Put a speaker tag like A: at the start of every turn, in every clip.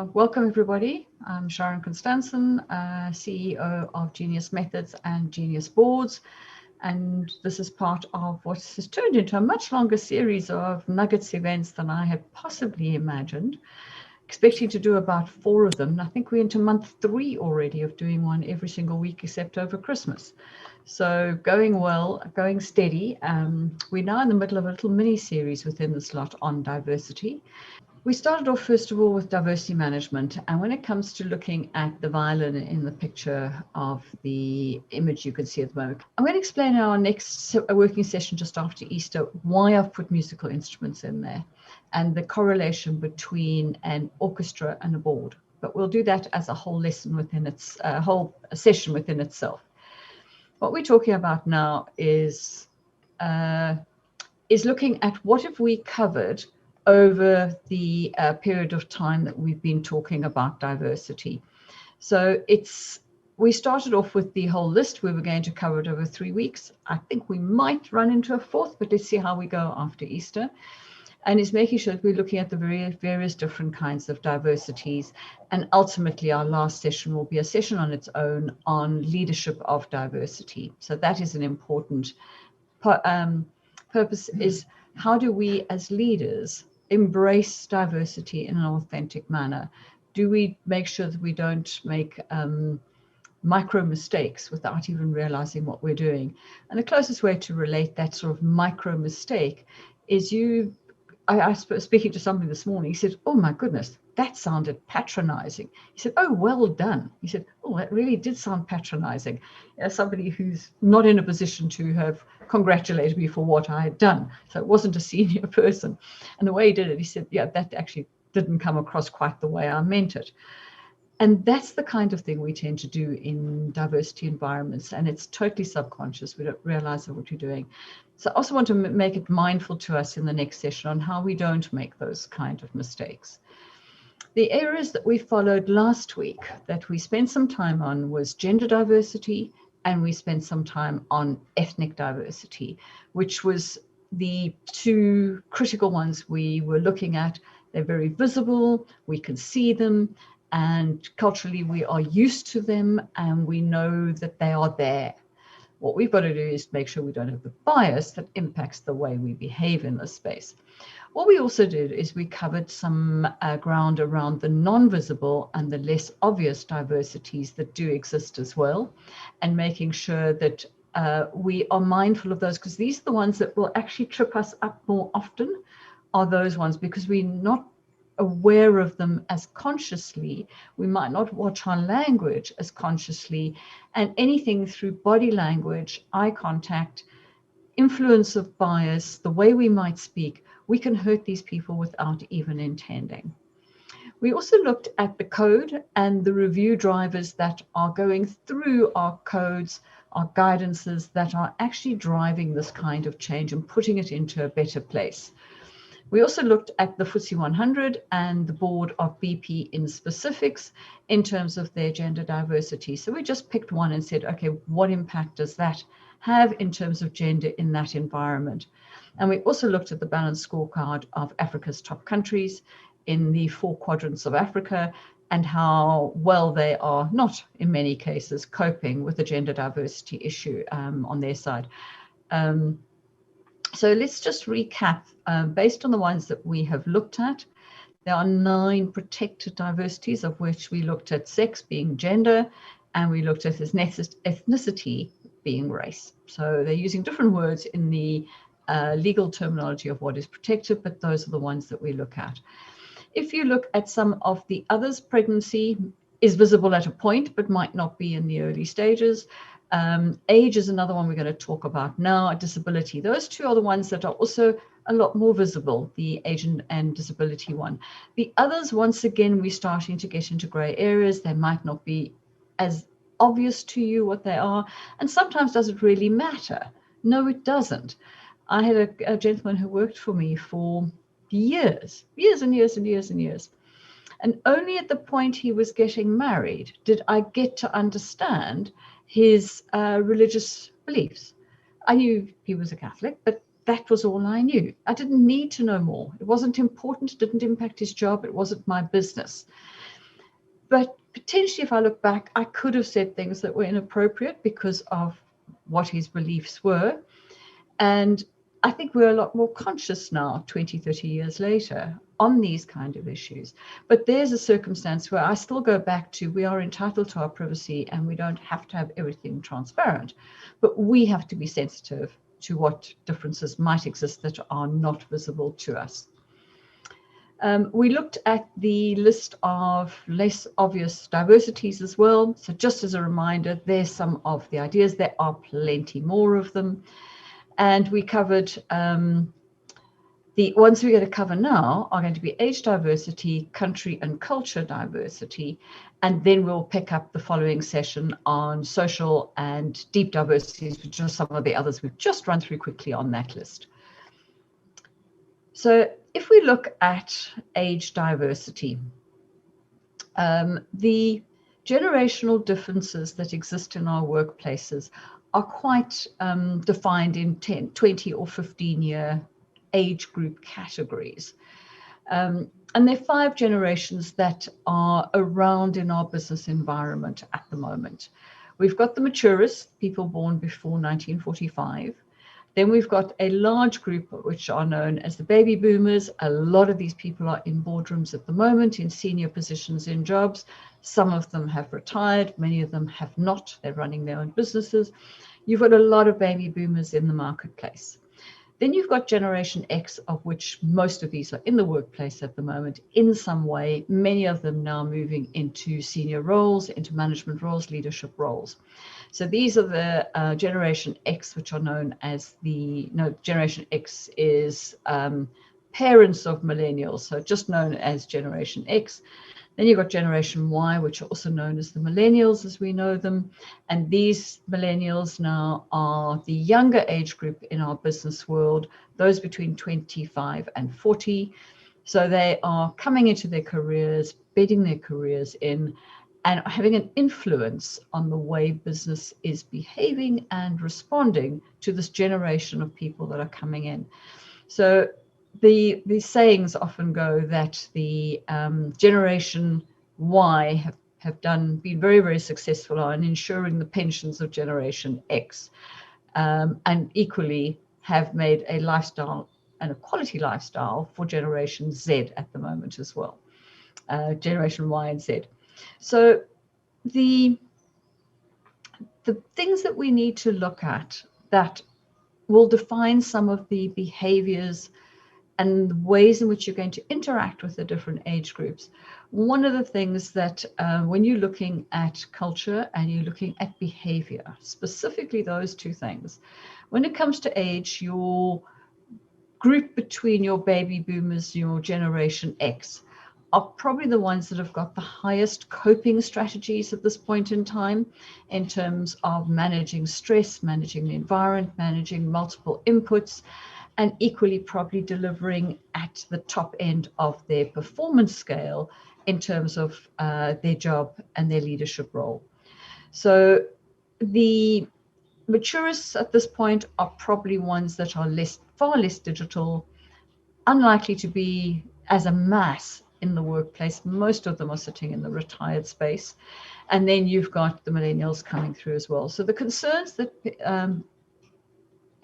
A: Welcome everybody. I'm Sharon Constanson, CEO of Genius Methods and Genius Boards, and this is part of what has turned into a much longer series of Nuggets events than I had possibly imagined, expecting to do about 4 of them. I think we're into month 3 already of doing one every single week except over Christmas. So going well, going steady. We're now in the middle of a little mini series within this lot on diversity. We started off first of all with diversity management, and when it comes to looking at the violin in the picture of the image you can see at the moment, I'm going to explain in our next working session just after Easter why I've put musical instruments in there and the correlation between an orchestra and a board. But we'll do that as a whole lesson within its whole session within itself. What we're talking about now is looking at what have we covered over the period of time that we've been talking about diversity. So we started off with the whole list. We were going to cover it over 3 weeks. I think we might run into a 4th, but let's see how we go after Easter. And it's making sure that we're looking at the various different kinds of diversities. And ultimately, our last session will be a session on its own on leadership of diversity. So that is an important purpose, is how do we as leaders embrace diversity in an authentic manner? Do we make sure that we don't make micro mistakes without even realizing what we're doing? And the closest way to relate that sort of micro mistake is I was speaking to somebody this morning. He said, "Oh my goodness, that sounded patronizing." He said, "Oh, well done." He said, "Oh, that really did sound patronizing." As somebody who's not in a position to have congratulated me for what I had done. So it wasn't a senior person. And the way he did it, he said, "Yeah, that actually didn't come across quite the way I meant it." And that's the kind of thing we tend to do in diversity environments. And it's totally subconscious. We don't realize what we're doing. So I also want to make it mindful to us in the next session on how we don't make those kind of mistakes. The areas that we followed last week that we spent some time on was gender diversity, and we spent some time on ethnic diversity, which was the 2 critical ones we were looking at. They're very visible, we can see them, and culturally we are used to them and we know that they are there. What we've got to do is make sure we don't have the bias that impacts the way we behave in this space. What we also did is we covered some ground around the non-visible and the less obvious diversities that do exist as well, and making sure that we are mindful of those, because these are the ones that will actually trip us up more often, are those ones, because we're not aware of them as consciously. We might not watch our language as consciously, and anything through body language, eye contact, influence of bias, the way we might speak, we can hurt these people without even intending. We also looked at the code and the review drivers that are going through our codes, our guidances that are actually driving this kind of change and putting it into a better place. We also looked at the FTSE 100 and the board of BP in specifics in terms of their gender diversity. So we just picked one and said, okay, what impact does that have in terms of gender in that environment? And we also looked at the balanced scorecard of Africa's top countries in the 4 quadrants of Africa, and how well they are not, in many cases, coping with the gender diversity issue on their side. So let's just recap. Based on the ones that we have looked at, there are 9 protected diversities, of which we looked at sex being gender, and we looked at ethnicity being race. So they're using different words in the legal terminology of what is protected, but those are the ones that we look at. If you look at some of the others, pregnancy is visible at a point, but might not be in the early stages. Age is another one we're going to talk about now. Disability, those 2 are the ones that are also a lot more visible, the age and disability one. The others, once again, we're starting to get into grey areas. They might not be as obvious to you what they are, and sometimes does it really matter? No, it doesn't. I had a gentleman who worked for me for years and years. And only at the point he was getting married did I get to understand his religious beliefs. I knew he was a Catholic, but that was all I knew. I didn't need to know more. It wasn't important. It didn't impact his job. It wasn't my business. But potentially, if I look back, I could have said things that were inappropriate because of what his beliefs were. And I think we're a lot more conscious now, 20, 30 years later, on these kind of issues. But there's a circumstance where I still go back to, we are entitled to our privacy and we don't have to have everything transparent, but we have to be sensitive to what differences might exist that are not visible to us. We looked at the list of less obvious diversities as well. So just as a reminder, there's some of the ideas. There are plenty more of them. And we covered the ones we're going to cover now are going to be age diversity, country and culture diversity. And then we'll pick up the following session on social and deep diversities, which are some of the others we've just run through quickly on that list. So if we look at age diversity, the generational differences that exist in our workplaces are quite defined in 10, 20 or 15-year age group categories. And there are 5 generations that are around in our business environment at the moment. We've got the maturists, people born before 1945. Then we've got a large group which are known as the baby boomers. A lot of these people are in boardrooms at the moment, in senior positions in jobs. Some of them have retired, many of them have not. They're running their own businesses. You've got a lot of baby boomers in the marketplace. Then you've got Generation X, of which most of these are in the workplace at the moment in some way, many of them now moving into senior roles, into management roles, leadership roles. So these are the Generation X, which are known as Generation X is parents of Millennials, so just known as Generation X. Then you've got Generation Y, which are also known as the Millennials as we know them. And these Millennials now are the younger age group in our business world, those between 25 and 40. So they are coming into their careers, bedding their careers in, and having an influence on the way business is behaving and responding to this generation of people that are coming in. So the sayings often go that the Generation Y have been very, very successful on ensuring the pensions of Generation X, and equally have made a lifestyle and a quality lifestyle for Generation Z at the moment as well, Generation Y and Z. So the things that we need to look at that will define some of the behaviors and the ways in which you're going to interact with the different age groups. One of the things that when you're looking at culture and you're looking at behavior, specifically those 2 things, when it comes to age, your group between your baby boomers, your Generation X, are probably the ones that have got the highest coping strategies at this point in time in terms of managing stress, managing the environment, managing multiple inputs, and equally probably delivering at the top end of their performance scale in terms of their job and their leadership role. So the maturists at this point are probably ones that are far less digital, unlikely to be as a mass in the workplace. Most of them are sitting in the retired space. And then you've got the Millennials coming through as well. So the concerns that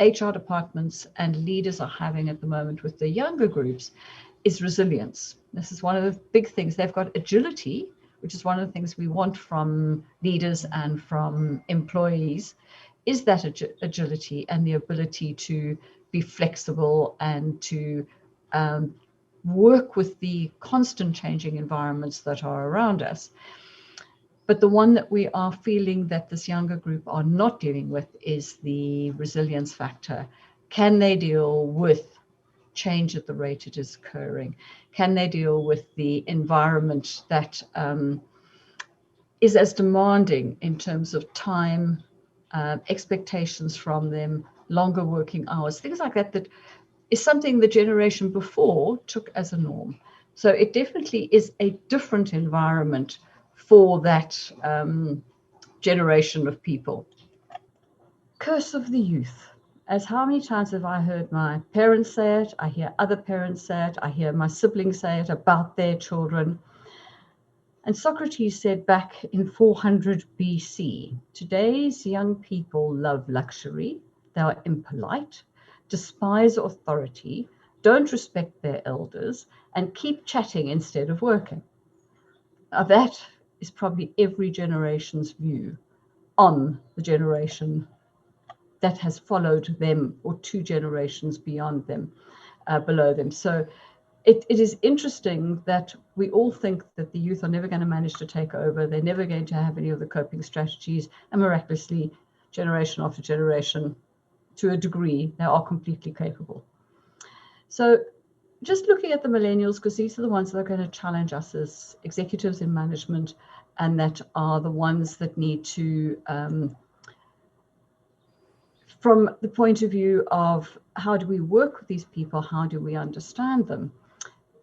A: HR departments and leaders are having at the moment with the younger groups is resilience. This is one of the big things. They've got agility, which is one of the things we want from leaders and from employees, is that agility and the ability to be flexible and to work with the constant changing environments that are around us. But the one that we are feeling that this younger group are not dealing with is the resilience factor. Can they deal with change at the rate it is occurring? Can they deal with the environment that is as demanding in terms of time, expectations from them, longer working hours, things like that, that is something the generation before took as a norm. So it definitely is a different environment for that generation of people. Curse of the youth. As how many times have I heard my parents say it? I hear other parents say it. I hear my siblings say it about their children. And Socrates said back in 400 BC, today's young people love luxury, they are impolite, despise authority, don't respect their elders, and keep chatting instead of working. Now, that is probably every generation's view on the generation that has followed them, or two generations beyond them, below them. So it is interesting that we all think that the youth are never going to manage to take over. They're never going to have any of the coping strategies. And miraculously, generation after generation, to a degree, they are completely capable. So just looking at the millennials, because these are the ones that are going to challenge us as executives in management, and that are the ones that need to, from the point of view of how do we work with these people, how do we understand them,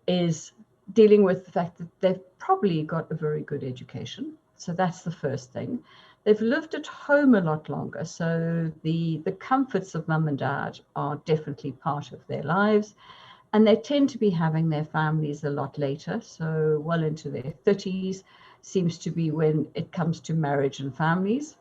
A: is dealing with the fact that they've probably got a very good education. So that's the first thing. They've lived at home a lot longer. So the comforts of mum and dad are definitely part of their lives. And they tend to be having their families a lot later. So well into their 30s seems to be when it comes to marriage and families.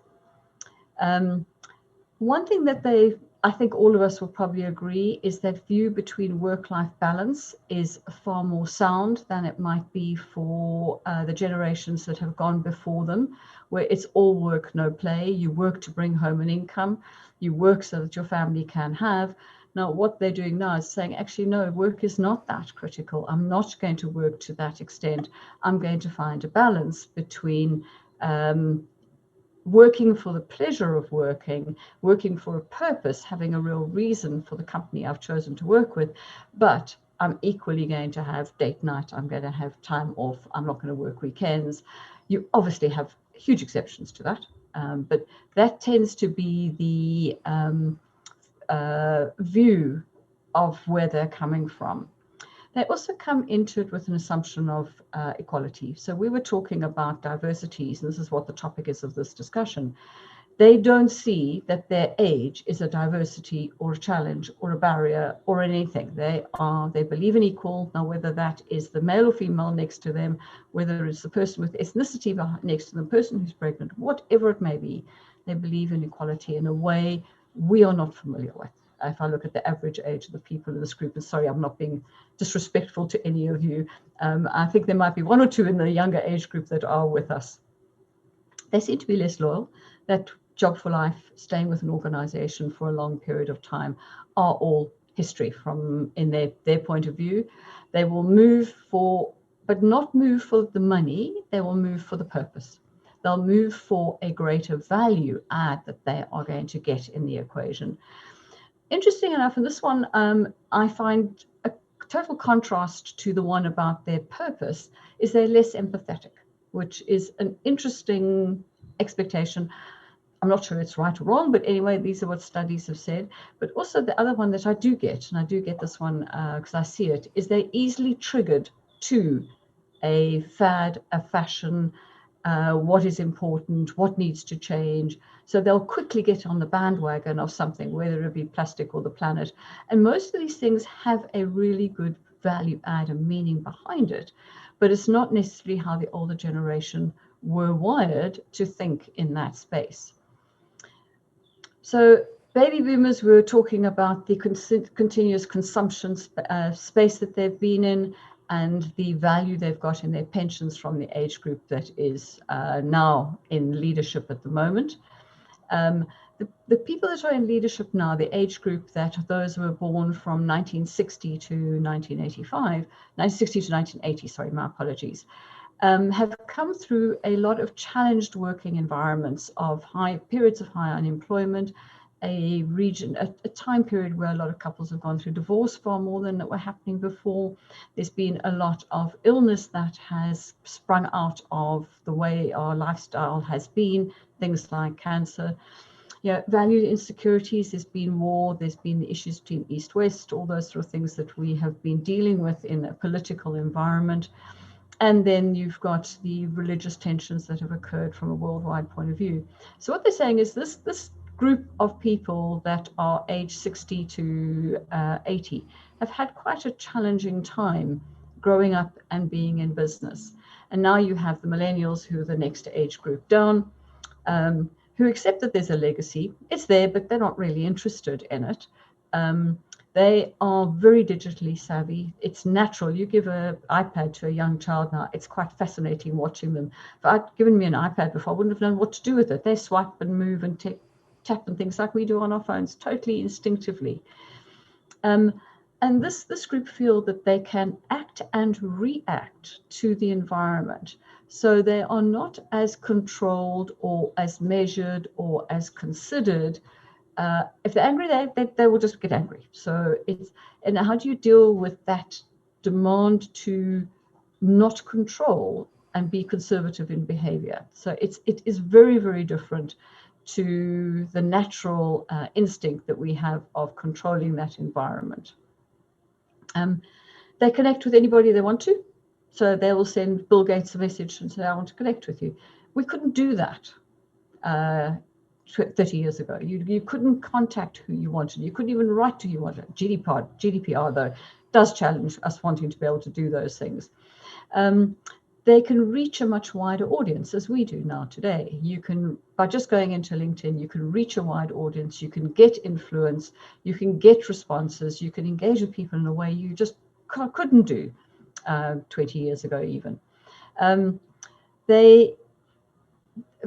A: One thing that I think all of us will probably agree, is that view between work-life balance is far more sound than it might be for the generations that have gone before them, where it's all work, no play. You work to bring home an income, you work so that your family can have. Now, what they're doing now is saying, actually, no, work is not that critical. I'm not going to work to that extent. I'm going to find a balance between working for the pleasure of working, working for a purpose, having a real reason for the company I've chosen to work with, but I'm equally going to have date night, I'm going to have time off, I'm not going to work weekends. You obviously have huge exceptions to that, but that tends to be the view of where they're coming from. They also come into it with an assumption of equality. So we were talking about diversities, and this is what the topic is of this discussion. They don't see that their age is a diversity or a challenge or a barrier or anything. They believe in equal. Now, whether that is the male or female next to them, whether it's the person with ethnicity next to them, the person who's pregnant, whatever it may be, they believe in equality in a way we are not familiar with. If I look at the average age of the people in this group, and sorry, I'm not being disrespectful to any of you, I think there might be one or two in the younger age group that are with us. They seem to be less loyal. That job for life, staying with an organization for a long period of time, are all history from in their point of view. They will move but not move for the money, they will move for the purpose. They'll move for a greater value add that they are going to get in the equation. Interesting enough, in this one, I find a total contrast to the one about their purpose, is they're less empathetic, which is an interesting expectation. I'm not sure it's right or wrong, but anyway, these are what studies have said. But also the other one that I do get, and I do get this one because I see it, is they're easily triggered to a fad, a fashion, what is important, what needs to change. So they'll quickly get on the bandwagon of something, whether it be plastic or the planet. And most of these things have a really good value add and meaning behind it, but it's not necessarily how the older generation were wired to think in that space. So baby boomers, we were talking about the continuous consumption space that they've been in, and the value they've got in their pensions from the age group that is now in leadership at the moment. The people that are in leadership now, the age group that those who were born from 1960 to 1985, 1960 to 1980, sorry, my apologies, have come through a lot of challenged working environments of high periods of high unemployment, a time period where a lot of couples have gone through divorce far more than that were happening before. There's been a lot of illness that has sprung out of the way our lifestyle has been, things like cancer. Value insecurities, there's been war, there's been the issues between East-West, all those sort of things that we have been dealing with in a political environment. And then you've got the religious tensions that have occurred from a worldwide point of view. So what they're saying is this group of people that are age 60 to 80 have had quite a challenging time growing up and being in business. And now you have the millennials, who are the next age group down, who accept that there's a legacy. It's there, but they're not really interested in it. They are very digitally savvy. It's natural. You give an iPad to a young child now, it's quite fascinating watching them. If I'd given me an iPad before, I wouldn't have known what to do with it. They swipe and move and tap and things like we do on our phones, totally instinctively. And this group feel that they can act and react to the environment. So they are not as controlled or as measured or as considered. If they're angry, they will just get angry. So and how do you deal with that demand to not control and be conservative in behavior? So it is very, very different to the natural instinct that we have of controlling that environment. They connect with anybody they want to. So they will send Bill Gates a message and say, I want to connect with you. We couldn't do that 30 years ago. You couldn't contact who you wanted. You couldn't even write to who you wanted. GDPR, though, does challenge us wanting to be able to do those things. They can reach a much wider audience, as we do now today. You can, by just going into LinkedIn, you can reach a wide audience, you can get influence, you can get responses, you can engage with people in a way you just couldn't do 20 years ago even.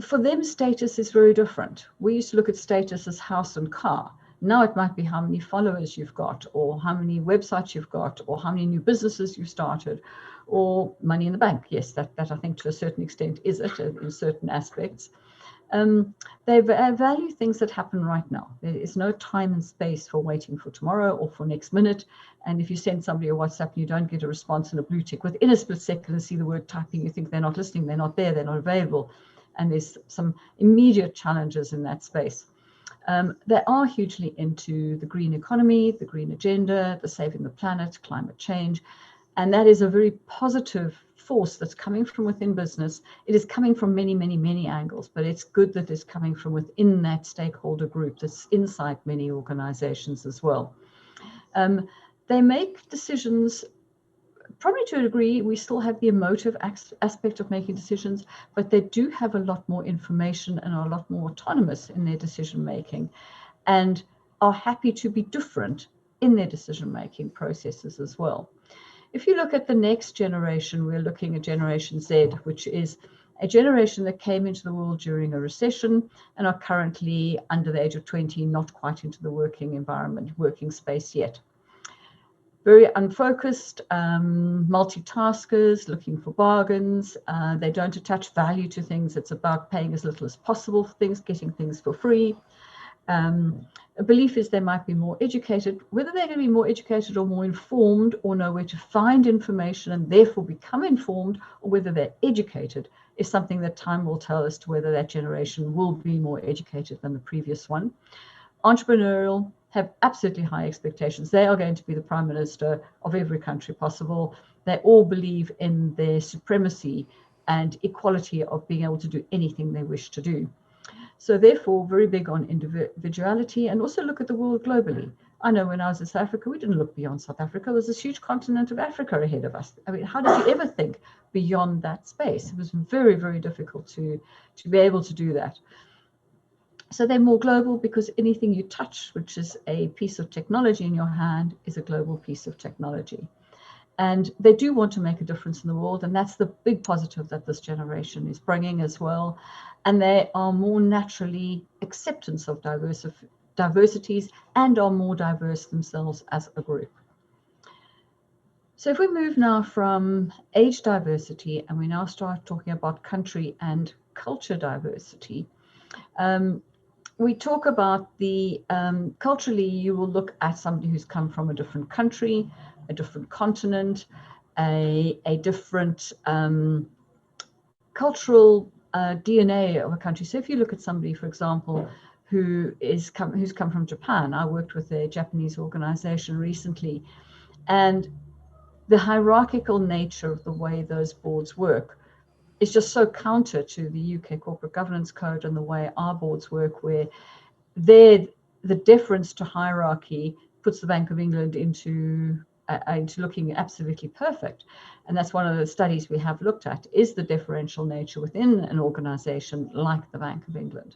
A: For them, status is very different. We used to look at status as house and car. Now it might be how many followers you've got, or how many websites you've got, or how many new businesses you've started, or money in the bank. Yes, that I think to a certain extent is it in certain aspects. They value things that happen right now. There is no time and space for waiting for tomorrow or for next minute. And if you send somebody a WhatsApp and you don't get a response and a blue tick within a split second and see the word typing, you think they're not listening, they're not there, they're not available. And there's some immediate challenges in that space. They are hugely into the green economy, the green agenda, the saving the planet, climate change. And that is a very positive force that's coming from within business. It is coming from many, many, many angles, but it's good that it's coming from within that stakeholder group that's inside many organizations as well. They make decisions. Probably to a degree, we still have the emotive aspect of making decisions, but they do have a lot more information and are a lot more autonomous in their decision making, and are happy to be different in their decision making processes as well. If you look at the next generation, we're looking at Generation Z, which is a generation that came into the world during a recession and are currently under the age of 20, not quite into the working space yet. Very unfocused, multitaskers, looking for bargains. They don't attach value to things. It's about paying as little as possible for things, getting things for free. A belief is they might be more educated. Whether they're going to be more educated or more informed, or know where to find information and therefore become informed, or whether they're educated, is something that time will tell as to whether that generation will be more educated than the previous one. Entrepreneurial, have absolutely high expectations. They are going to be the prime minister of every country possible. They all believe in their supremacy and equality of being able to do anything they wish to do. So therefore, very big on individuality, and also look at the world globally. I know when I was in South Africa, we didn't look beyond South Africa. There was this huge continent of Africa ahead of us. I mean, how did you ever think beyond that space? It was very, very difficult to be able to do that. So they're more global because anything you touch, which is a piece of technology in your hand, is a global piece of technology. And they do want to make a difference in the world. And that's the big positive that this generation is bringing as well. And they are more naturally acceptance of diversities and are more diverse themselves as a group. So if we move now from age diversity and we now start talking about country and culture diversity, we talk about the culturally, you will look at somebody who's come from a different country, a different continent, a different cultural DNA of a country. So if you look at somebody, for example, who's come from Japan, I worked with a Japanese organization recently, and the hierarchical nature of the way those boards work is just so counter to the UK Corporate Governance Code and the way our boards work, where the deference to hierarchy puts the Bank of England into into looking absolutely perfect. And that's one of the studies we have looked at, is the differential nature within an organization like the Bank of England.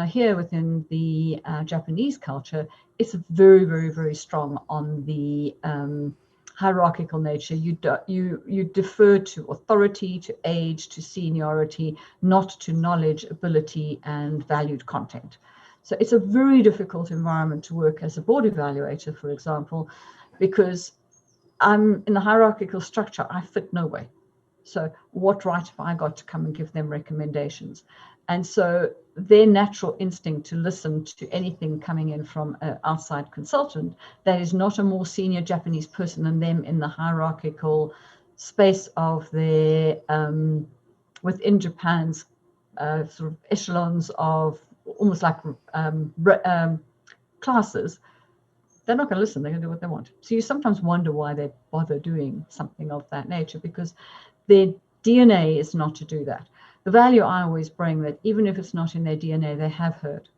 A: Here within the Japanese culture, it's very, very, very strong on the hierarchical nature. You defer to authority, to age, to seniority, not to knowledge, ability, and valued content. So it's a very difficult environment to work as a board evaluator, for example, because I'm in the hierarchical structure. I fit nowhere. So what right have I got to come and give them recommendations? And so their natural instinct to listen to anything coming in from an outside consultant that is not a more senior Japanese person than them in the hierarchical space of their, within Japan's sort of echelons of almost like classes, they're not going to listen. They're going to do what they want. So you sometimes wonder why they bother doing something of that nature, because their DNA is not to do that. The value I always bring, that even if it's not in their DNA, they have heard,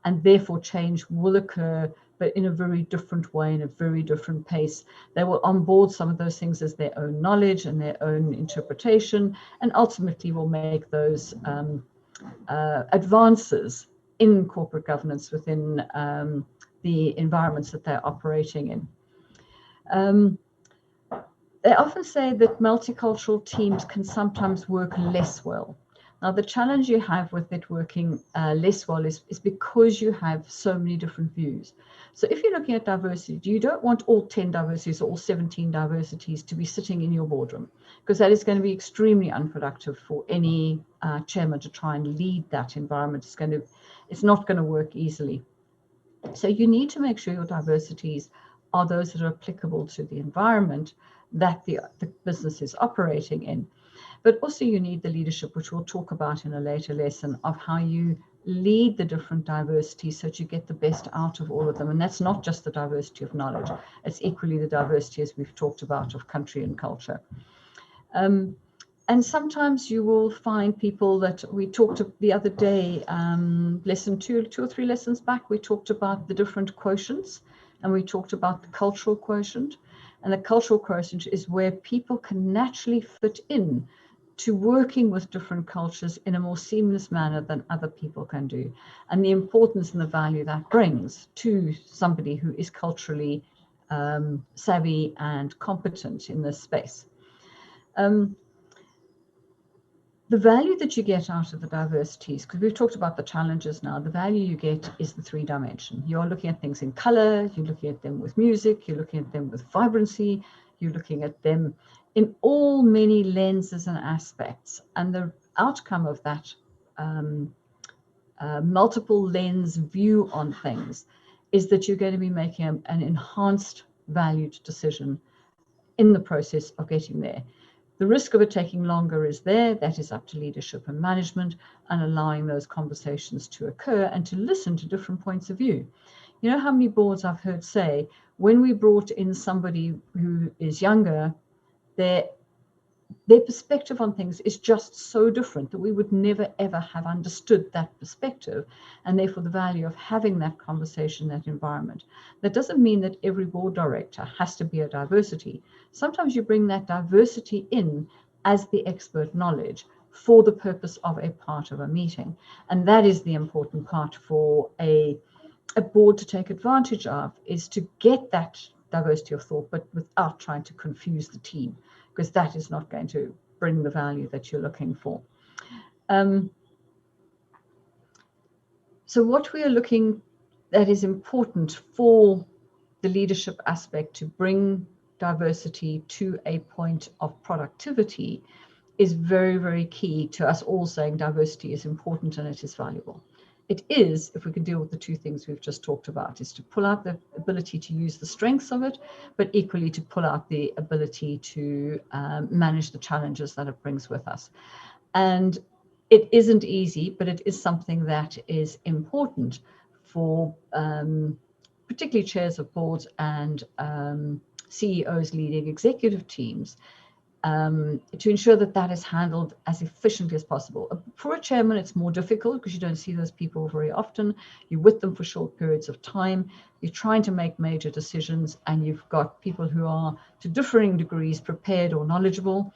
A: and therefore change will occur, but in a very different way, in a very different pace. They will onboard some of those things as their own knowledge and their own interpretation, and ultimately will make those advances in corporate governance within the environments that they're operating in. They often say that multicultural teams can sometimes work less well. Now, the challenge you have with it working less well is because you have so many different views. So if you're looking at diversity, you don't want all 10 diversities or all 17 diversities to be sitting in your boardroom, because that is going to be extremely unproductive for any chairman to try and lead that environment. It's not going to work easily. So you need to make sure your diversities are those that are applicable to the environment that the business is operating in. But also you need the leadership, which we'll talk about in a later lesson, of how you lead the different diversities so that you get the best out of all of them. And that's not just the diversity of knowledge. It's equally the diversity, as we've talked about, of country and culture. And sometimes you will find people that we talked the other day, lesson two or three lessons back, we talked about the different quotients, and we talked about the cultural quotient. And the cultural quotient is where people can naturally fit in to working with different cultures in a more seamless manner than other people can do. And the importance and the value that brings to somebody who is culturally savvy and competent in this space. The value that you get out of the diversities, because we've talked about the challenges now, the value you get is the 3-dimension. You're looking at things in color, you're looking at them with music, you're looking at them with vibrancy, you're looking at them in all many lenses and aspects. And the outcome of that multiple lens view on things is that you're going to be making an enhanced valued decision in the process of getting there. The risk of it taking longer is there. That is up to leadership and management, and allowing those conversations to occur and to listen to different points of view. You know how many boards I've heard say, when we brought in somebody who is younger, their perspective on things is just so different that we would never ever have understood that perspective, and therefore the value of having that conversation, that environment. That doesn't mean that every board director has to be a diversity. Sometimes you bring that diversity in as the expert knowledge for the purpose of a part of a meeting, and that is the important part for a board to take advantage of, is to get that diversity of thought, but without trying to confuse the team, because that is not going to bring the value that you're looking for. So what we are looking at is important for the leadership aspect to bring diversity to a point of productivity is very, very key to us all saying diversity is important and it is valuable. It is, if we can deal with the two things we've just talked about, is to pull out the ability to use the strengths of it, but equally to pull out the ability to manage the challenges that it brings with us. And it isn't easy, but it is something that is important for particularly chairs of boards and CEOs leading executive teams to ensure that that is handled as efficiently as possible. For a chairman, it's more difficult because you don't see those people very often. You're with them for short periods of time. You're trying to make major decisions, and you've got people who are, to differing degrees, prepared or knowledgeable.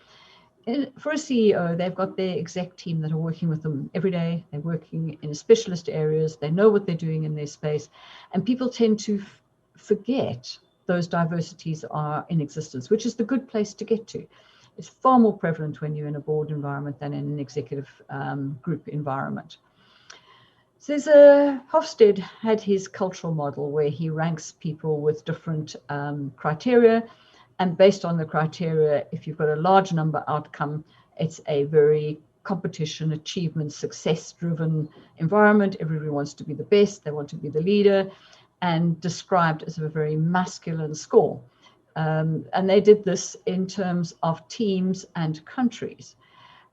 A: For a CEO, they've got their exec team that are working with them every day. They're working in specialist areas. They know what they're doing in their space. And people tend to forget those diversities are in existence, which is the good place to get to. It's far more prevalent when you're in a board environment than in an executive group environment. So Hofstede had his cultural model where he ranks people with different criteria. And based on the criteria, if you've got a large number outcome, it's a very competition, achievement, success-driven environment. Everybody wants to be the best. They want to be the leader, and described as a very masculine score. And they did this in terms of teams and countries.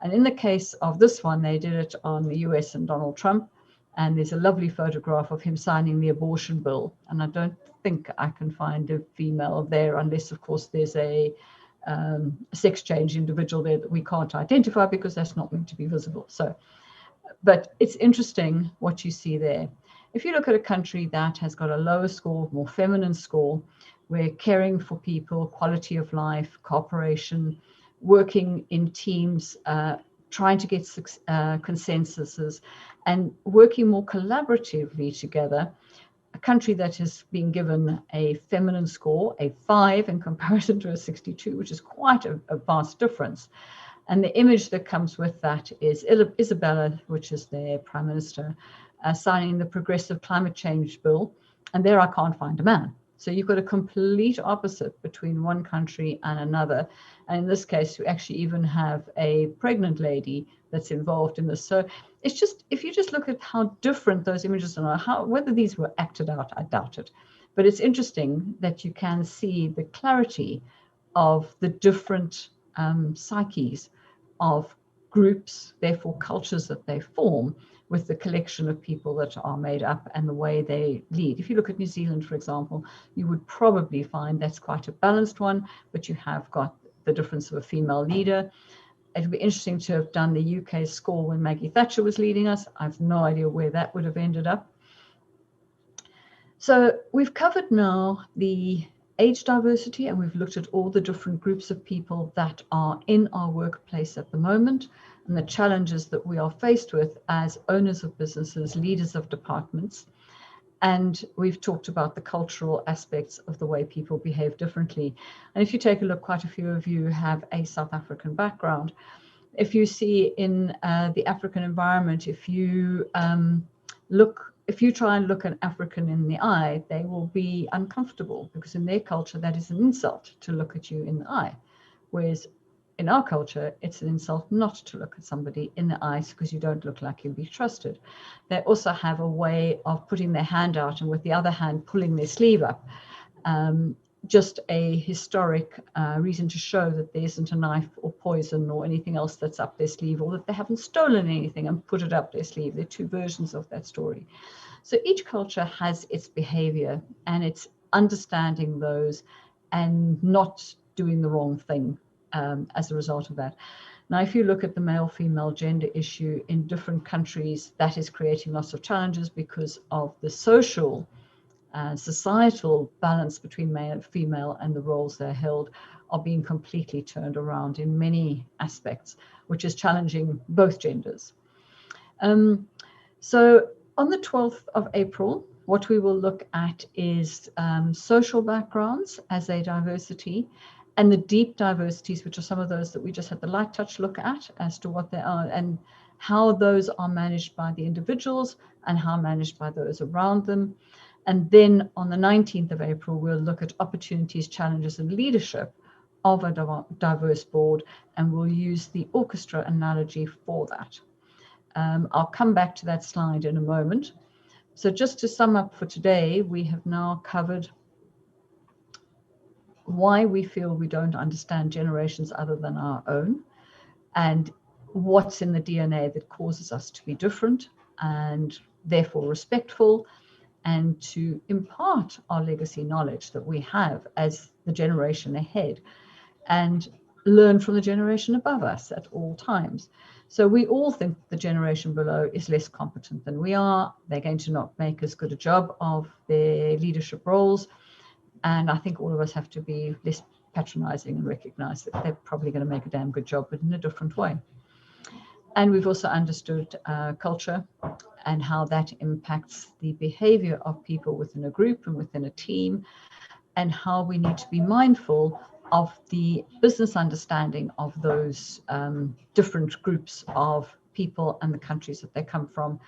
A: And in the case of this one, they did it on the US and Donald Trump. And there's a lovely photograph of him signing the abortion bill. And I don't think I can find a female there, unless, of course, there's a sex change individual there that we can't identify because that's not meant to be visible. So, but it's interesting what you see there. If you look at a country that has got a lower score, more feminine score, where caring for people, quality of life, cooperation, working in teams, trying to get consensuses, and working more collaboratively together, a country that has been given a feminine score, a 5 in comparison to a 62, which is quite a vast difference. And the image that comes with that is Isabella, which is their prime minister, signing the progressive climate change bill. And there I can't find a man. So you've got a complete opposite between one country and another. And in this case, you actually even have a pregnant lady that's involved in this. So it's just, if you just look at how different those images are, whether these were acted out, I doubt it. But it's interesting that you can see the clarity of the different psyches of groups, therefore cultures that they form with the collection of people that are made up and the way they lead. If you look at New Zealand, for example, you would probably find that's quite a balanced one, but you have got the difference of a female leader. It would be interesting to have done the UK score when Maggie Thatcher was leading us. I have no idea where that would have ended up. So we've covered now the age diversity, and we've looked at all the different groups of people that are in our workplace at the moment and the challenges that we are faced with as owners of businesses, leaders of departments. And we've talked about the cultural aspects of the way people behave differently. And if you take a look, quite a few of you have a South African background. If you see in the African environment, if you try and look an African in the eye, they will be uncomfortable because in their culture, that is an insult to look at you in the eye. Whereas in our culture, it's an insult not to look at somebody in the eyes because you don't look like you'll be trusted. They also have a way of putting their hand out and with the other hand pulling their sleeve up. Just a historic reason to show that there isn't a knife or poison or anything else that's up their sleeve, or that they haven't stolen anything and put it up their sleeve. There are two versions of that story. So each culture has its behavior, and it's understanding those and not doing the wrong thing as a result of that. Now, if you look at the male-female gender issue in different countries, that is creating lots of challenges because of the social societal balance between male and female, and the roles they're held are being completely turned around in many aspects, which is challenging both genders. So on the 12th of April, what we will look at is social backgrounds as a diversity, and the deep diversities, which are some of those that we just had the light touch look at as to what they are and how those are managed by the individuals and how managed by those around them. And then on the 19th of April, we'll look at opportunities, challenges, and leadership of a diverse board, and we'll use the orchestra analogy for that. I'll come back to that slide in a moment. So just to sum up for today, we have now covered why we feel we don't understand generations other than our own, and what's in the DNA that causes us to be different and therefore respectful, and to impart our legacy knowledge that we have as the generation ahead. And learn from the generation above us at all times. So we all think the generation below is less competent than we are. They're going to not make as good a job of their leadership roles. And I think all of us have to be less patronizing and recognize that they're probably going to make a damn good job, but in a different way. And we've also understood culture and how that impacts the behavior of people within a group and within a team, and how we need to be mindful of the business understanding of those different groups of people and the countries that they come from,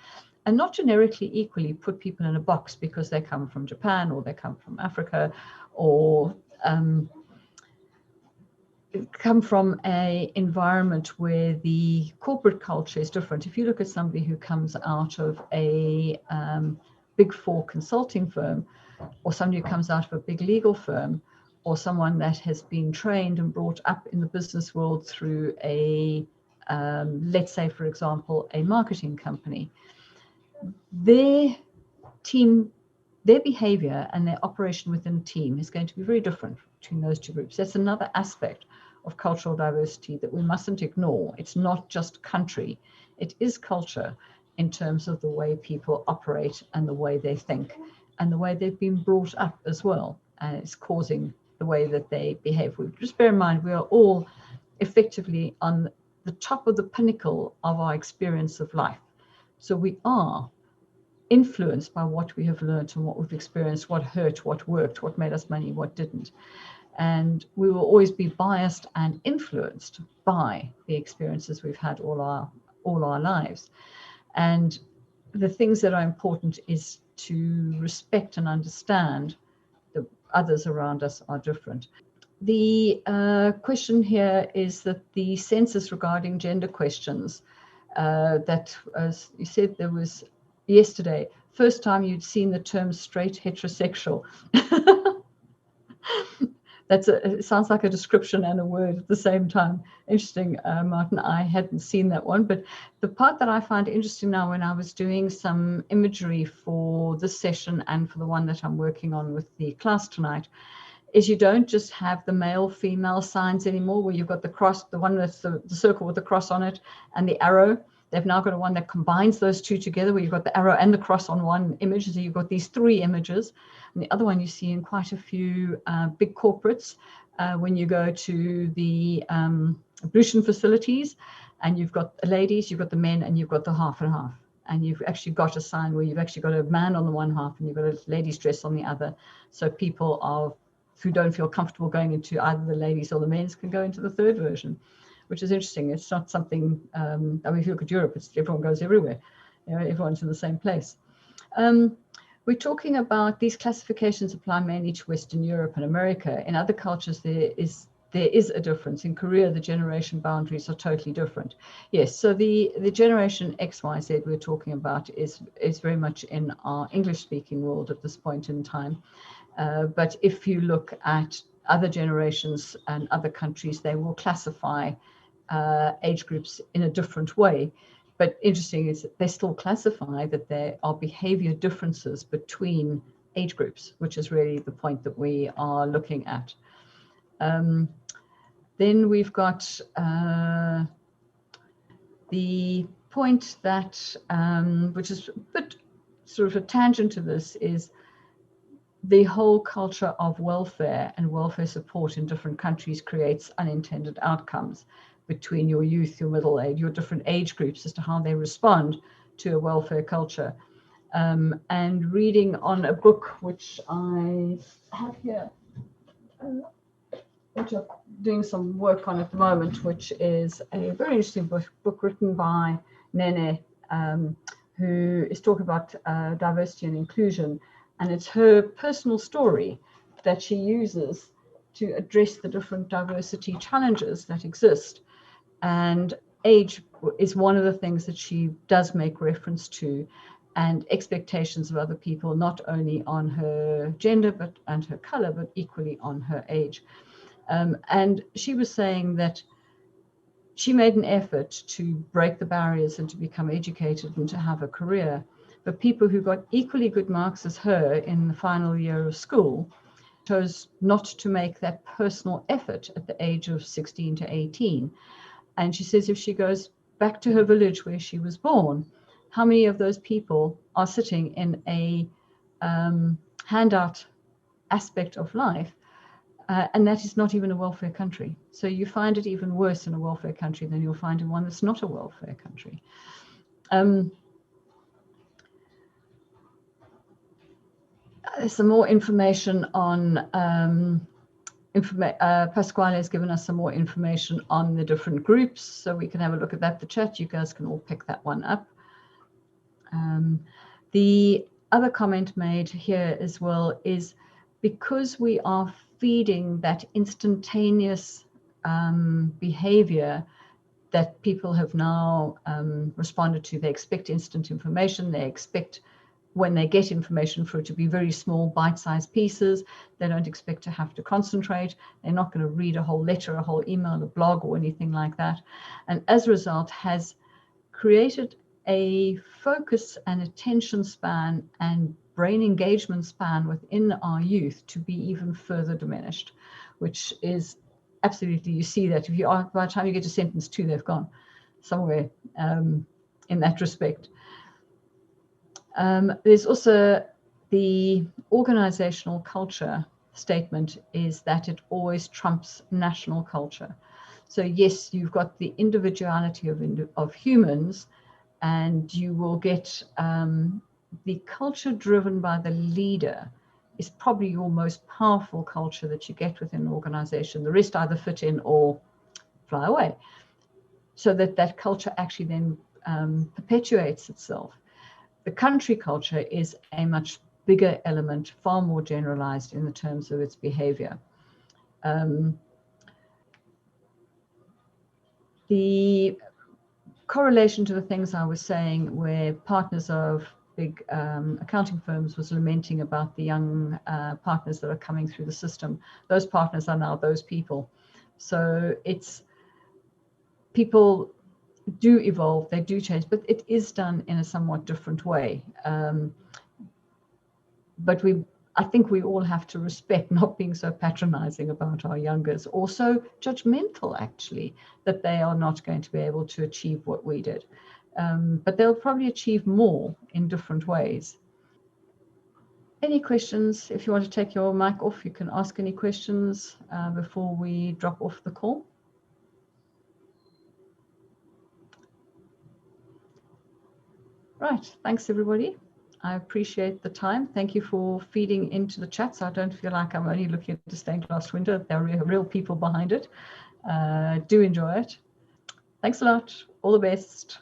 A: and not generically equally put people in a box because they come from Japan or they come from Africa or come from an environment where the corporate culture is different. If you look at somebody who comes out of a big four consulting firm, or somebody who comes out of a big legal firm, or someone that has been trained and brought up in the business world through a, let's say, for example, a marketing company, their team, their behavior and their operation within a team is going to be very different between those two groups. That's another aspect of cultural diversity that we mustn't ignore. It's not just country, it is culture in terms of the way people operate and the way they think and the way they've been brought up as well. And it's causing the way that they behave. Just bear in mind, we are all effectively on the top of the pinnacle of our experience of life. So we are influenced by what we have learned and what we've experienced, what hurt, what worked, what made us money, what didn't. And we will always be biased and influenced by the experiences we've had all our lives. And the things that are important is to respect and understand that others around us are different. The question here is that the census regarding gender questions, that, as you said, there was yesterday, first time you'd seen the term straight heterosexual. It sounds like a description and a word at the same time. Interesting, Martin. I hadn't seen that one, but the part that I find interesting now, when I was doing some imagery for this session and for the one that I'm working on with the class tonight, is you don't just have the male female signs anymore, where you've got the cross, the one that's the circle with the cross on it and the arrow. They've now got a one that combines those two together, where you've got the arrow and the cross on one image. So you've got these three images. And the other one you see in quite a few big corporates, when you go to the ablution facilities, and you've got the ladies, you've got the men, and you've got the half and half. And you've actually got a sign where you've actually got a man on the one half and you've got a lady's dress on the other. So people who don't feel comfortable going into either the ladies or the men's can go into the third version, which is interesting. It's not something, I mean, if you look at Europe, everyone goes everywhere. You know, everyone's in the same place. We're talking about these classifications apply mainly to Western Europe and America. In other cultures, there is a difference. In Korea, the generation boundaries are totally different. Yes, so the generation XYZ we're talking about is very much in our English-speaking world at this point in time. But if you look at other generations and other countries, they will classify age groups in a different way. But interesting is that they still classify that there are behavior differences between age groups, which is really the point that we are looking at. Then we've got the point that, which is a bit sort of a tangent to this, is the whole culture of welfare and welfare support in different countries creates unintended outcomes between your youth, your middle age, your different age groups as to how they respond to a welfare culture. And reading on a book which I have here, which I'm doing some work on at the moment, which is a very interesting book written by Nene, who is talking about diversity and inclusion. And it's her personal story that she uses to address the different diversity challenges that exist. And age is one of the things that she does make reference to, and expectations of other people, not only on her gender and her color, but equally on her age. And she was saying that she made an effort to break the barriers and to become educated and to have a career. But people who got equally good marks as her in the final year of school chose not to make that personal effort at the age of 16 to 18. And she says if she goes back to her village where she was born, how many of those people are sitting in a handout aspect of life? And that is not even a welfare country. So you find it even worse in a welfare country than you'll find in one that's not a welfare country. There's some more information on Pasquale has given us some more information on the different groups, so we can have a look at that. The chat, you guys can all pick that one up. The other comment made here as well is because we are feeding that instantaneous behavior that people have now responded to. They expect instant information. They expect when they get information for it to be very small, bite-sized pieces. They don't expect to have to concentrate. They're not going to read a whole letter, a whole email, a blog, or anything like that. And as a result, has created a focus and attention span and brain engagement span within our youth to be even further diminished, which is absolutely, you see that if you are, by the time you get to sentence 2, they've gone somewhere in that respect. There's also the organizational culture statement is that it always trumps national culture. So yes, you've got the individuality of humans, and you will get the culture driven by the leader is probably your most powerful culture that you get within an organization. The rest either fit in or fly away. So that culture actually then perpetuates itself. The country culture is a much bigger element, far more generalized in the terms of its behavior. The correlation to the things I was saying, where partners of big accounting firms was lamenting about the young partners that are coming through the system. Those partners are now those people. So it's people do evolve, they do change, but it is done in a somewhat different way. But I think we all have to respect not being so patronizing about our youngers, or so judgmental actually, that they are not going to be able to achieve what we did. But they'll probably achieve more in different ways. Any questions? If you want to take your mic off, you can ask any questions before we drop off the call. Right, thanks everybody. I appreciate the time. Thank you for feeding into the chat, so I don't feel like I'm only looking at the stained glass window. There are real people behind it. Do enjoy it. Thanks a lot. All the best.